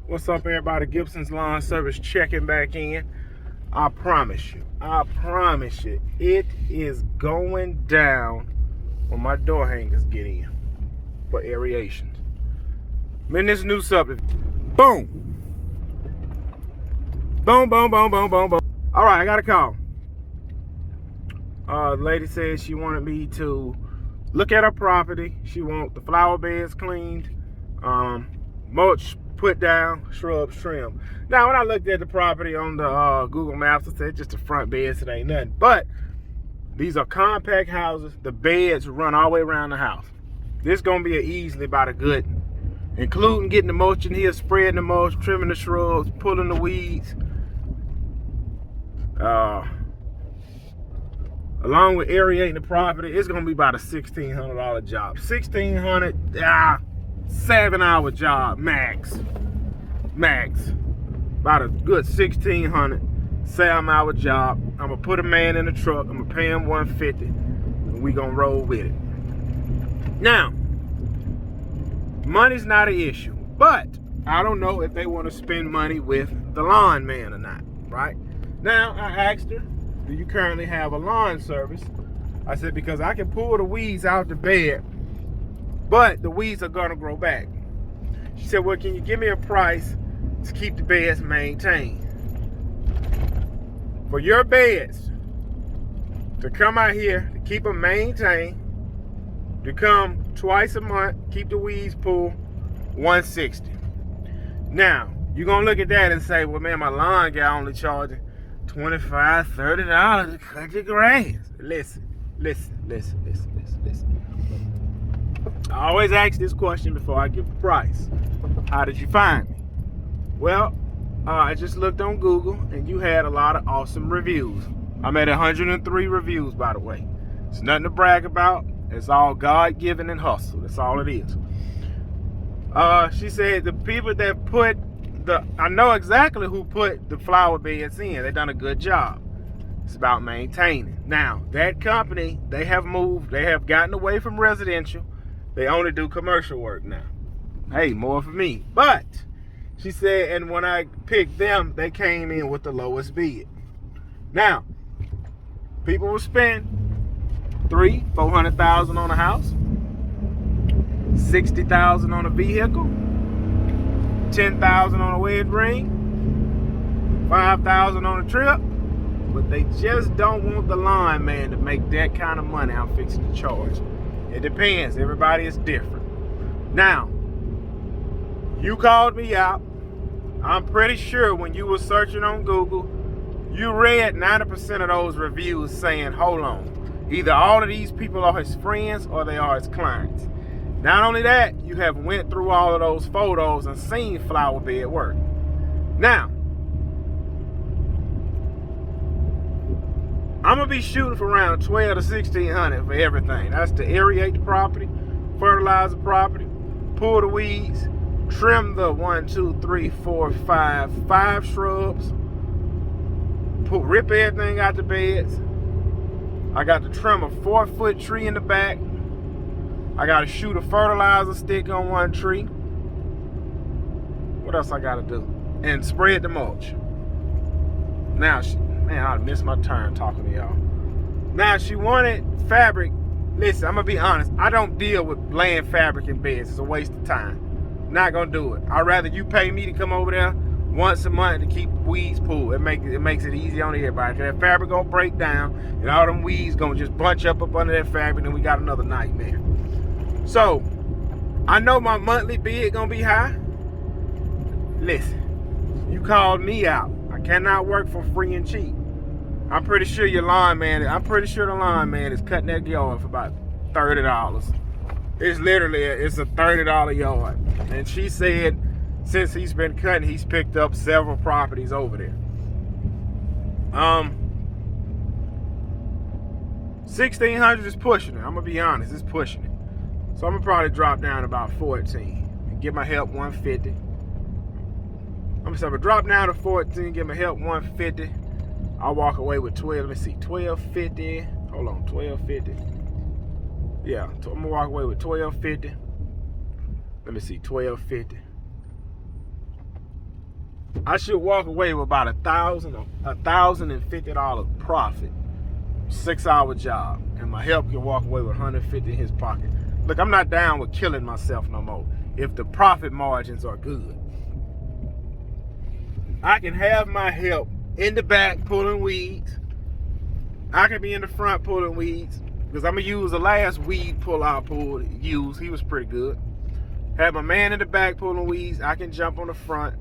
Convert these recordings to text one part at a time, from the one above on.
What's up, everybody? Gibson's Lawn Service checking back in. I promise you, it is going down when my door hangers get in for aerations. I'm in this new subdivision. Boom. Boom, boom, boom, boom, boom, boom. All right, I got a call. The lady said she wanted me to look at her property. She wants the flower beds cleaned, mulch put down, shrubs trimmed. Now, when I looked at the property on the Google Maps, it said just the front beds, it ain't nothing. But these are compact houses. The beds run all the way around the house. This is gonna be easily about a good, including getting the mulch in here, spreading the mulch, trimming the shrubs, pulling the weeds. Along with aerating the property, it's gonna be about a $1,600 job. $1,600, 7-hour job, max. About a good $1,600, 7-hour job. I'm gonna put a man in the truck, I'm gonna pay him $150, and we gonna roll with it. Now, money's not an issue, but I don't know if they wanna spend money with the lawn man or not, right? Now, I asked her, do you currently have a lawn service? I said, because I can pull the weeds out the bed, but the weeds are gonna grow back. She said, well, can you give me a price to keep the beds maintained? For your beds to come out here, to keep them maintained, to come twice a month, keep the weeds pulled, $160. Now, you're gonna look at that and say, well, man, my lawn guy only charging $25, $30 to cut your grass. Listen. I always ask this question before I give a price. How did you find me? Well, I just looked on Google and you had a lot of awesome reviews. I'm at 103 reviews, by the way. It's nothing to brag about. It's all God-given and hustle. That's all it is. She said the people that put I know exactly who put the flower beds in. They done a good job. It's about maintaining. Now, that company, they have moved. They have gotten away from residential. They only do commercial work now. Hey, more for me. But she said, and when I picked them, they came in with the lowest bid. Now, people will spend $300,000-400,000 on a house, $60,000 on a vehicle, $10,000 on a wedding ring, $5,000 on a trip, but they just don't want the lawn man to make that kind of money I'm fixing to charge. It depends. Everybody is different. Now, you called me out. I'm pretty sure when you were searching on Google, you read 90% of those reviews saying, hold on, either all of these people are his friends or they are his clients. Not only that, you have went through all of those photos and seen flower bed work. Now, I'm gonna be shooting for around $1,200 to $1,600 for everything. That's to aerate the property, fertilize the property, pull the weeds, trim the 5 shrubs, rip everything out the beds. I got to trim a 4-foot tree in the back. I got to shoot a fertilizer stick on one tree. What else I got to do? And spread the mulch. Now, man, I missed my turn talking to y'all. Now, she wanted fabric. Listen, I'm going to be honest. I don't deal with laying fabric in beds. It's a waste of time. Not going to do it. I'd rather you pay me to come over there once a month to keep weeds pulled. It makes it easy on everybody. Because that fabric going to break down and all them weeds going to just bunch up under that fabric and we got another nightmare. So, I know my monthly bid gonna be high. Listen, you called me out. I cannot work for free and cheap. I'm pretty sure the lawn man is cutting that yard for about $30. It's literally, it's a $30 yard. And she said, since he's been cutting, he's picked up several properties over there. 1,600 is pushing it. I'm gonna be honest, it's pushing it. So I'm gonna probably drop down about 14 and give my help 150. I'm gonna drop down to 14, give my help 150. I'll walk away with 12. Let me see, 1250. Hold on, 1250. Yeah, I'm gonna walk away with 1250. Let me see, 1250. I should walk away with about $1,050 profit. 6-hour job, and my help can walk away with 150 in his pocket. Look, I'm not down with killing myself no more if the profit margins are good. I can have my help in the back pulling weeds. I can be in the front pulling weeds, because I'm gonna use the last weed pull I used. He was pretty good. Have my man in the back pulling weeds. I can jump on the front.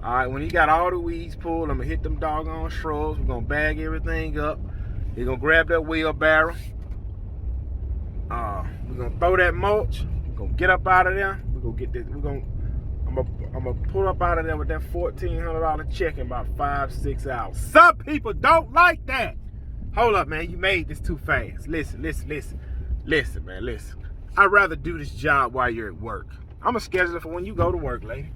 All right, when he got all the weeds pulled, I'm gonna hit them doggone shrubs. We're gonna bag everything up. He's gonna grab that wheelbarrow. We're gonna throw that mulch. We're gonna get up out of there. We're gonna get this. I'm gonna pull up out of there with that $1,400 check in about 5-6 hours. Some people don't like that. Hold up, man. You made this too fast. Listen, man. I'd rather do this job while you're at work. I'm gonna schedule it for when you go to work, lady.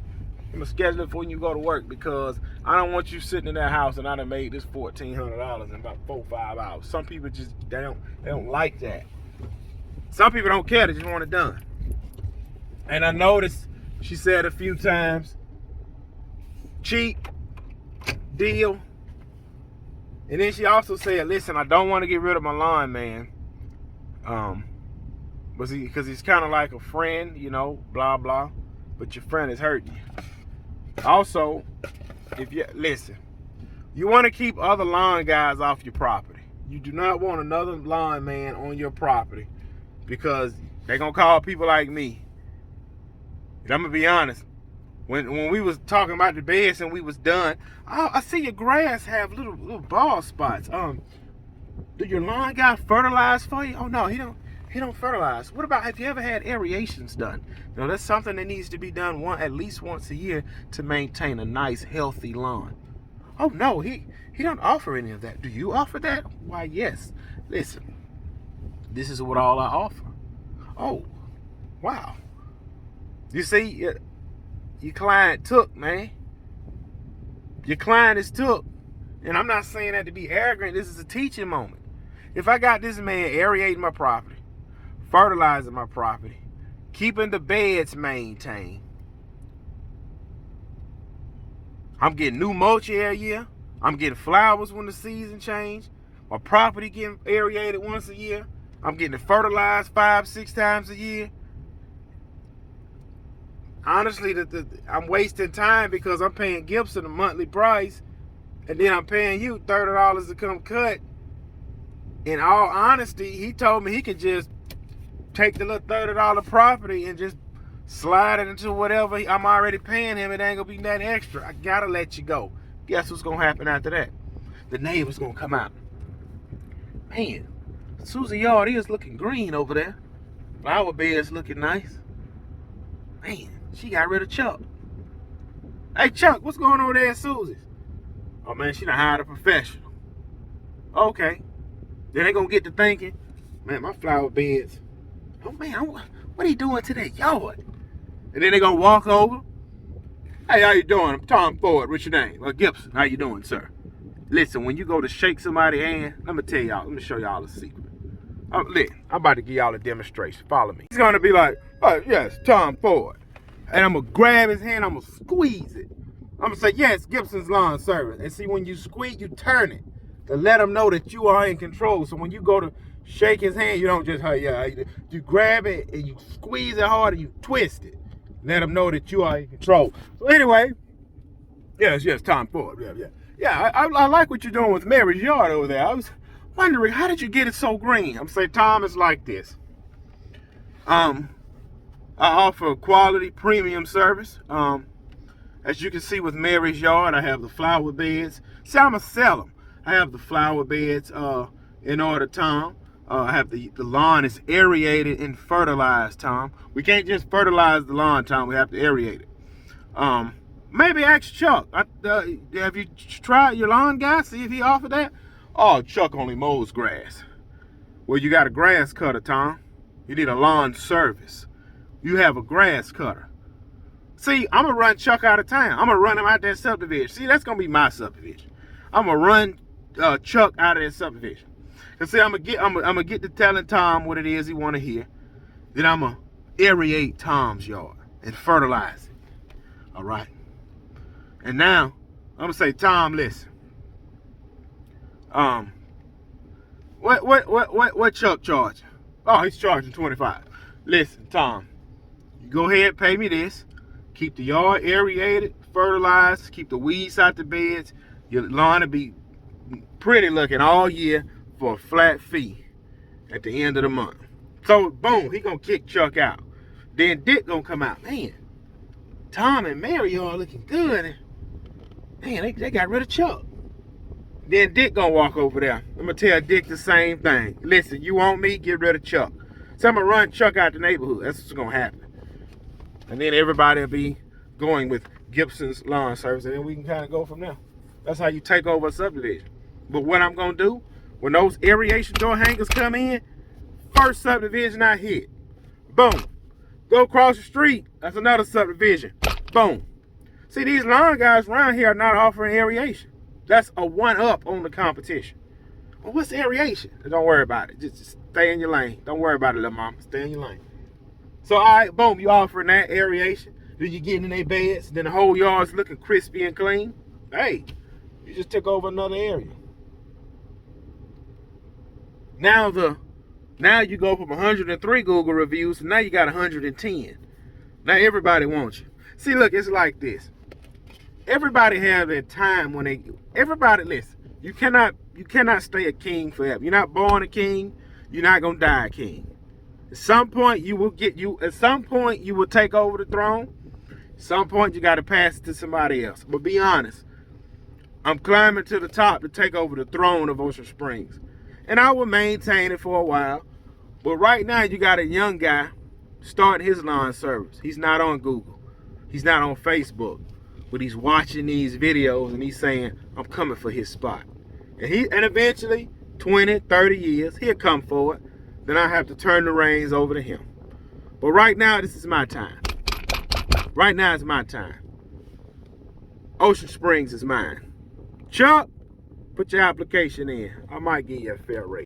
I'm gonna schedule it for when you go to work, because I don't want you sitting in that house and I done made this $1,400 in about 4-5 hours. Some people just they don't like that. Some people don't care, they just want it done. And I noticed she said a few times, cheap, deal. And then she also said, listen, I don't want to get rid of my lawn man. Because he's kind of like a friend, you know, blah, blah. But your friend is hurting you. Also, if you listen, you want to keep other lawn guys off your property. You do not want another lawn man on your property, because they're gonna call people like me. And I'm gonna be honest. When we was talking about the beds and we was done, I see your grass have little bald spots. Do your lawn guy fertilize for you? Oh no, he don't fertilize. What about, have you ever had aerations done? No, that's something that needs to be done at least once a year to maintain a nice, healthy lawn. Oh no, he don't offer any of that. Do you offer that? Why, yes. Listen, this is what all I offer. Oh, wow. You see, your client took, man. Your client is took. And I'm not saying that to be arrogant. This is a teaching moment. If I got this man aerating my property, fertilizing my property, keeping the beds maintained, I'm getting new mulch every year. I'm getting flowers when the season change. My property getting aerated once a year. I'm getting it fertilized 5-6 times a year. Honestly, I'm wasting time, because I'm paying Gibson a monthly price, and then I'm paying you $30 to come cut. In all honesty, he told me he could just take the little $30 property and just slide it into whatever I'm already paying him. It ain't gonna be nothing extra. I gotta let you go. Guess what's gonna happen after that? The neighbor's gonna come out. Man, Susie yard is looking green over there. Flower bed's looking nice. Man, she got rid of Chuck. Hey Chuck, what's going on there at Susie's? Oh man, she done hired a professional. Okay. Then they gonna get to thinking, man, my flower beds, oh man, what are you doing to that yard? And then they gonna walk over. Hey, how you doing? I'm Tom Ford. What's your name? Gibson. How you doing, sir? Listen, when you go to shake somebody's hand, let me show y'all a secret. I'm about to give y'all a demonstration. Follow me. He's gonna be like, oh yes, Tom Ford. And I'm gonna grab his hand, I'm gonna squeeze it. I'm gonna say, yes, Gibson's Lawn Service. And see, when you squeeze, you turn it to let him know that you are in control. So when you go to shake his hand, you don't just, you grab it and you squeeze it hard and you twist it. Let him know that you are in control. So anyway, yes, Tom Ford. Yeah, I like what you're doing with Mary's yard over there. I was wondering, how did you get it so green? I'm saying, Tom, it's like this. I offer quality premium service. As you can see with Mary's yard, I have the flower beds. See, I'm gonna sell them. I have the flower beds in order, Tom. I have the lawn is aerated and fertilized, Tom. We can't just fertilize the lawn, Tom. We have to aerate it. Maybe ask Chuck. Have you tried your lawn guy? See if he offered that? Oh, Chuck only mows grass. Well, you got a grass cutter, Tom. You need a lawn service. You have a grass cutter. See, I'm going to run Chuck out of town. I'm going to run him out that subdivision. See, that's going to be my subdivision. I'm going to run Chuck out of that subdivision. And see, I'm gonna get to telling Tom what it is he want to hear. Then I'm going to aerate Tom's yard and fertilize it. All right? And now, I'm gonna say, Tom, listen. What Chuck charging? Oh, he's charging 25. Listen, Tom, you go ahead, pay me this. Keep the yard aerated, fertilized, keep the weeds out the beds. Your lawn will be pretty looking all year for a flat fee at the end of the month. So, boom, he gonna kick Chuck out. Then Dick gonna come out. Man, Tom and Mary are looking good. Man, they got rid of Chuck. Then Dick gonna walk over there. I'm gonna tell Dick the same thing. Listen, you want me? Get rid of Chuck. So I'm gonna run Chuck out the neighborhood. That's what's gonna happen. And then everybody will be going with Gibson's Lawn Service, and then we can kind of go from there. That's how you take over a subdivision. But what I'm gonna do, when those aeration door hangers come in, first subdivision I hit, boom. Go across the street, that's another subdivision, boom. See, these lawn guys around here are not offering aeration. That's a one-up on the competition. Well, what's aeration? Don't worry about it. Just stay in your lane. Don't worry about it, little mama. Stay in your lane. So, all right, boom, you offering that aeration. Then you getting in their beds. Then the whole yard's looking crispy and clean. Hey, you just took over another area. Now you go from 103 Google reviews, and now you got 110. Now everybody wants you. See, look, it's like this. Everybody have their time when everybody listen. You cannot stay a king forever. You're not born a king. You're not gonna die a king. At some point you will take over the throne. At some point you gotta pass it to somebody else. But be honest. I'm climbing to the top to take over the throne of Ocean Springs. And I will maintain it for a while. But right now you got a young guy starting his lawn service. He's not on Google. He's not on Facebook. But he's watching these videos and he's saying, I'm coming for his spot. And eventually, 20, 30 years, he'll come for it. Then I have to turn the reins over to him. But right now, this is my time. Right now is my time. Ocean Springs is mine. Chuck, put your application in. I might give you a fair rate.